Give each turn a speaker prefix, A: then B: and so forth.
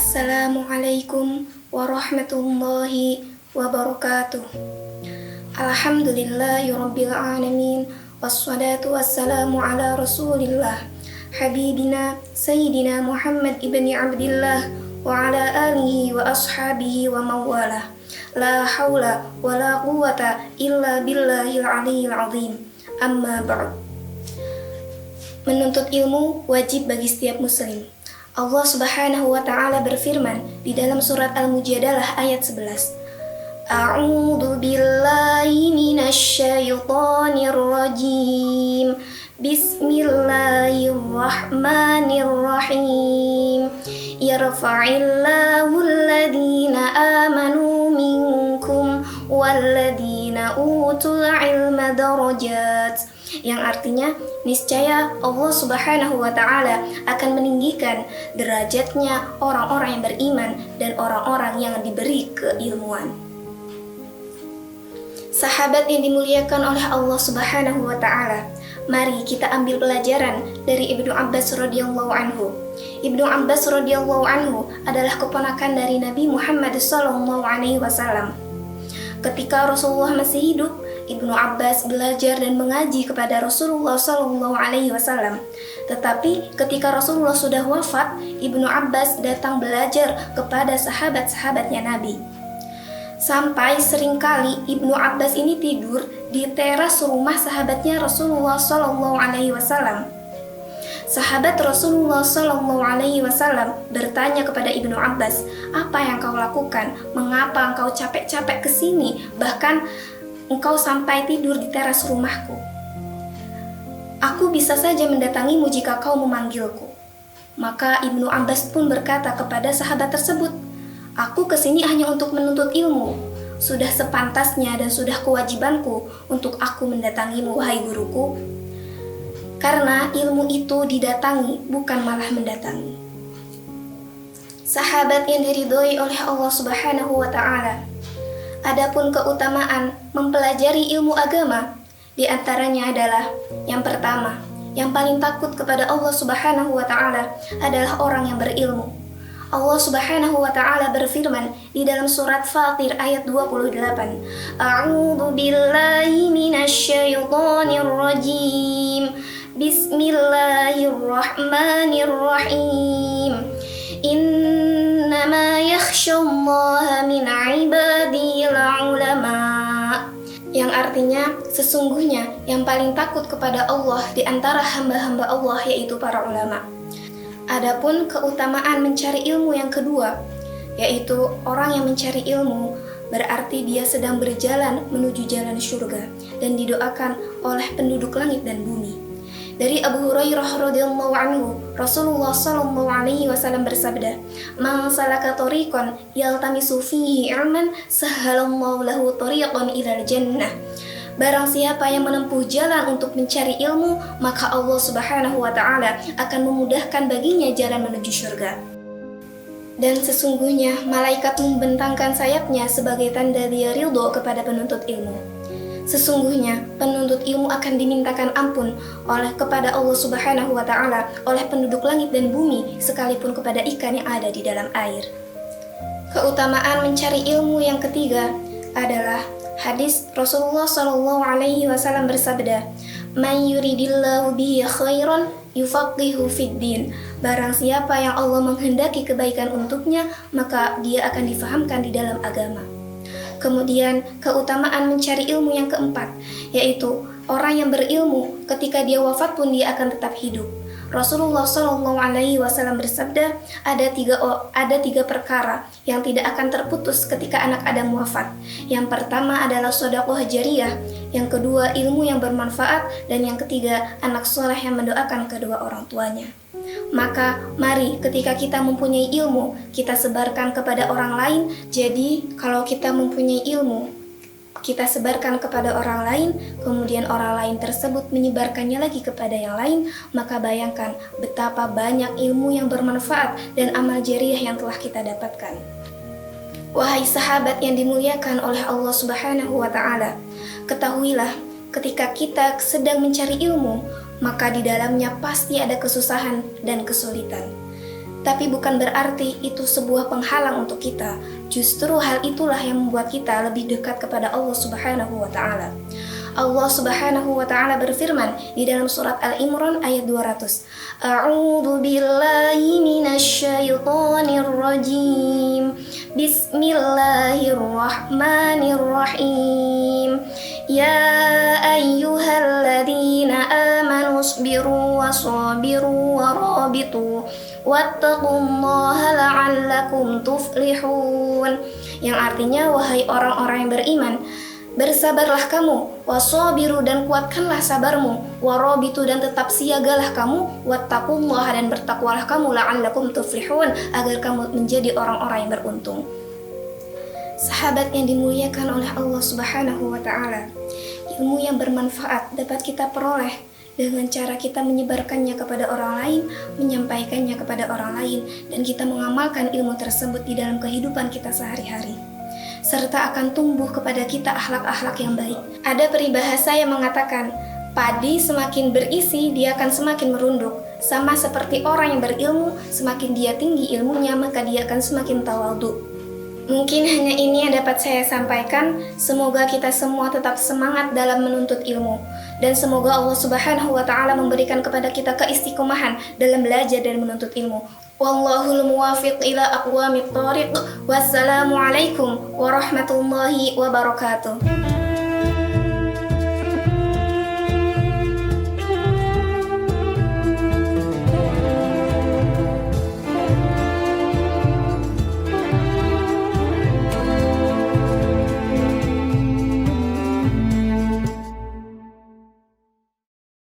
A: Assalamualaikum warahmatullahi wabarakatuh. Alhamdulillahirabbil alamin wassalatu wassalamu ala Rasulillah habibina sayyidina Muhammad ibni Abdillah wa ala alihi wa ashabihi wa mawalah. La haula wa la quwata illa billahil aliyil azim. Amma ba'd. Menuntut ilmu wajib bagi setiap muslim. Allah Subhanahu wa ta'ala berfirman di dalam surat Al-Mujadalah ayat 11. A'udzu billahi minasy syaithanir rajim. Bismillahirrahmanirrahim. Yarfa'illahu alladhina amanu minkum walladhina utul ilma darajat. Yang artinya, niscaya Allah Subhanahu wa ta'ala akan meninggikan derajatnya orang-orang yang beriman dan orang-orang yang diberi keilmuan. Sahabat yang dimuliakan oleh Allah Subhanahu wa ta'ala, mari kita ambil pelajaran dari Ibnu Abbas radhiyallahu anhu. Ibnu Abbas radhiyallahu anhu adalah keponakan dari Nabi Muhammad SAW. Ketika Rasulullah masih hidup, Ibnu Abbas belajar dan mengaji kepada Rasulullah SAW. Tetapi ketika Rasulullah sudah wafat, Ibnu Abbas datang belajar kepada sahabat-sahabatnya Nabi. Sampai seringkali Ibnu Abbas ini tidur di teras rumah sahabatnya Rasulullah SAW. Sahabat Rasulullah SAW bertanya kepada Ibnu Abbas, "Apa yang kau lakukan? Mengapa engkau capek-capek ke sini? Bahkan engkau sampai tidur di teras rumahku." "Aku bisa saja mendatangimu jika kau memanggilku." Maka Ibnu Abbas pun berkata kepada sahabat tersebut, "Aku kesini hanya untuk menuntut ilmu. Sudah sepantasnya dan sudah kewajibanku untuk aku mendatangimu, wahai guruku. Karena ilmu itu didatangi, bukan malah mendatangi." Sahabat yang diridhoi oleh Allah Subhanahu wa ta'ala, adapun keutamaan mempelajari ilmu agama, di antaranya adalah yang pertama, yang paling takut kepada Allah Subhanahu wa ta'ala adalah orang yang berilmu. Allah Subhanahu wa ta'ala berfirman di dalam surat Fatir ayat 28. A'udzu billahi minasy syaithanir rajim. Bismillahirrahmanirrahim. Innama yakhsyallaha min ibadil ulama. Yang artinya, sesungguhnya yang paling takut kepada Allah di antara hamba-hamba Allah yaitu para ulama. Adapun keutamaan mencari ilmu yang kedua, yaitu orang yang mencari ilmu berarti dia sedang berjalan menuju jalan syurga dan didoakan oleh penduduk langit dan bumi. Dari Abu Hurairah radhiyallahu anhu, Rasulullah SAW bersabda, "Man salaka tariqan yaltamisu fihi ilman, sahhalallahu lahu tariqan ilal jannah." Barang siapa yang menempuh jalan untuk mencari ilmu, maka Allah Subhanahu wa ta'ala akan memudahkan baginya jalan menuju syurga. Dan sesungguhnya malaikat membentangkan sayapnya sebagai tanda dia ridho kepada penuntut ilmu. Sesungguhnya penuntut ilmu akan dimintakan ampun kepada Allah Subhanahu wa ta'ala oleh penduduk langit dan bumi, sekalipun kepada ikan yang ada di dalam air. Keutamaan mencari ilmu yang ketiga adalah hadis Rasulullah SAW bersabda, "Man yuridillahu bihi khairan yufaqihu fiddin." Barang siapa yang Allah menghendaki kebaikan untuknya, maka dia akan difahamkan di dalam agama. Kemudian keutamaan mencari ilmu yang keempat, yaitu orang yang berilmu ketika dia wafat pun dia akan tetap hidup. Rasulullah SAW bersabda, ada tiga perkara yang tidak akan terputus ketika anak Adam wafat. Yang pertama adalah sedekah jariyah, yang kedua ilmu yang bermanfaat, dan yang ketiga anak soleh yang mendoakan kedua orang tuanya. Maka mari ketika kita mempunyai ilmu, kita sebarkan kepada orang lain. Jadi kalau kita mempunyai ilmu, kita sebarkan kepada orang lain, kemudian orang lain tersebut menyebarkannya lagi kepada yang lain, maka bayangkan betapa banyak ilmu yang bermanfaat dan amal jariah yang telah kita dapatkan. Wahai sahabat yang dimuliakan oleh Allah Subhanahu wa ta'ala, ketahuilah ketika kita sedang mencari ilmu, maka di dalamnya pasti ada kesusahan dan kesulitan. Tapi bukan berarti itu sebuah penghalang untuk kita. Justru hal itulah yang membuat kita lebih dekat kepada Allah Subhanahu wa Ta'ala. Allah Subhanahu wa Ta'ala berfirman di dalam surat Al-Imran ayat 200. A'udzu billahi minasyaitonir rajim. Bismillahirrahmanirrahim. Ya ayyuhalladzina amanu isbiru wasabiru warabitu wattaqullaha la'allakum tuflihun. Yang artinya, wahai orang-orang yang beriman, bersabarlah kamu, wasabiru dan kuatkanlah sabarmu, warabitu dan tetap siagalah kamu, wattaqullaha dan bertakwalah kamu, la'allakum tuflihun agar kamu menjadi orang-orang yang beruntung. Sahabat yang dimuliakan oleh Allah Subhanahu wa Ta'ala, ilmu yang bermanfaat dapat kita peroleh dengan cara kita menyebarkannya kepada orang lain, menyampaikannya kepada orang lain, dan kita mengamalkan ilmu tersebut di dalam kehidupan kita sehari-hari, serta akan tumbuh kepada kita akhlak-akhlak yang baik. Ada peribahasa yang mengatakan, padi semakin berisi, dia akan semakin merunduk. Sama seperti orang yang berilmu, semakin dia tinggi ilmunya, maka dia akan semakin tawadhu. Mungkin hanya ini yang dapat saya sampaikan. Semoga kita semua tetap semangat dalam menuntut ilmu. Dan semoga Allah Subhanahu wa Ta'ala memberikan kepada kita keistiqomahan dalam belajar dan menuntut ilmu. Wallahul muwafiq ila aqwamit thoriq. Wassalamualaikum warahmatullahi wabarakatuh.